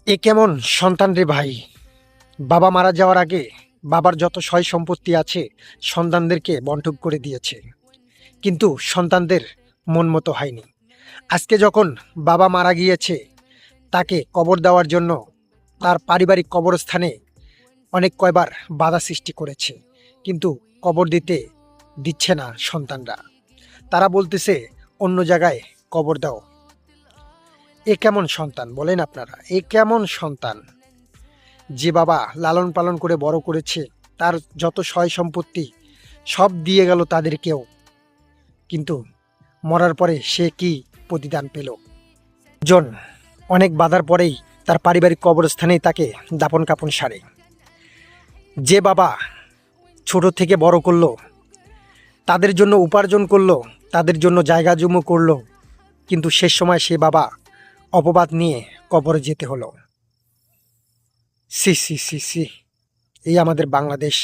এ কেমন সন্তান রে ভাই! বাবা মারা যাওয়ার আগে বাবার যত সয় সম্পত্তি আছে সন্তানদেরকে বন্টন করে দিয়েছে, কিন্তু সন্তানদের মন মতো হয়নি। আজকে যখন বাবা মারা গিয়েছে, তাকে কবর দেওয়ার জন্য তার পারিবারিক কবরস্থানে অনেক কয়বার বাধা সৃষ্টি করেছে, কিন্তু কবর দিতে দিচ্ছে না সন্তানরা। তারা বলতেছে অন্য জায়গায় কবর দাও। এ কেমন সন্তান বলেন আপনারা? এ কেমন সন্তান যে বাবা লালন পালন করে বড় করেছে, তার যত সয় সম্পত্তি সব দিয়ে গেল তাদেরকেও, কিন্তু মরার পরে সে কি প্রতিদান পেল? জন অনেক বাধার পরেই তার পারিবারিক কবরস্থানেই তাকে দাপন কাপন সারে। যে বাবা ছোট থেকে বড় করলো, তাদের জন্য উপার্জন করলো, তাদের জন্য জায়গা জমি করলো, কিন্তু শেষ সময় সে বাবা অপবাদ নিয়ে কবরে যেতে হলো। সি সি সি সি, এই আমাদের বাংলাদেশ।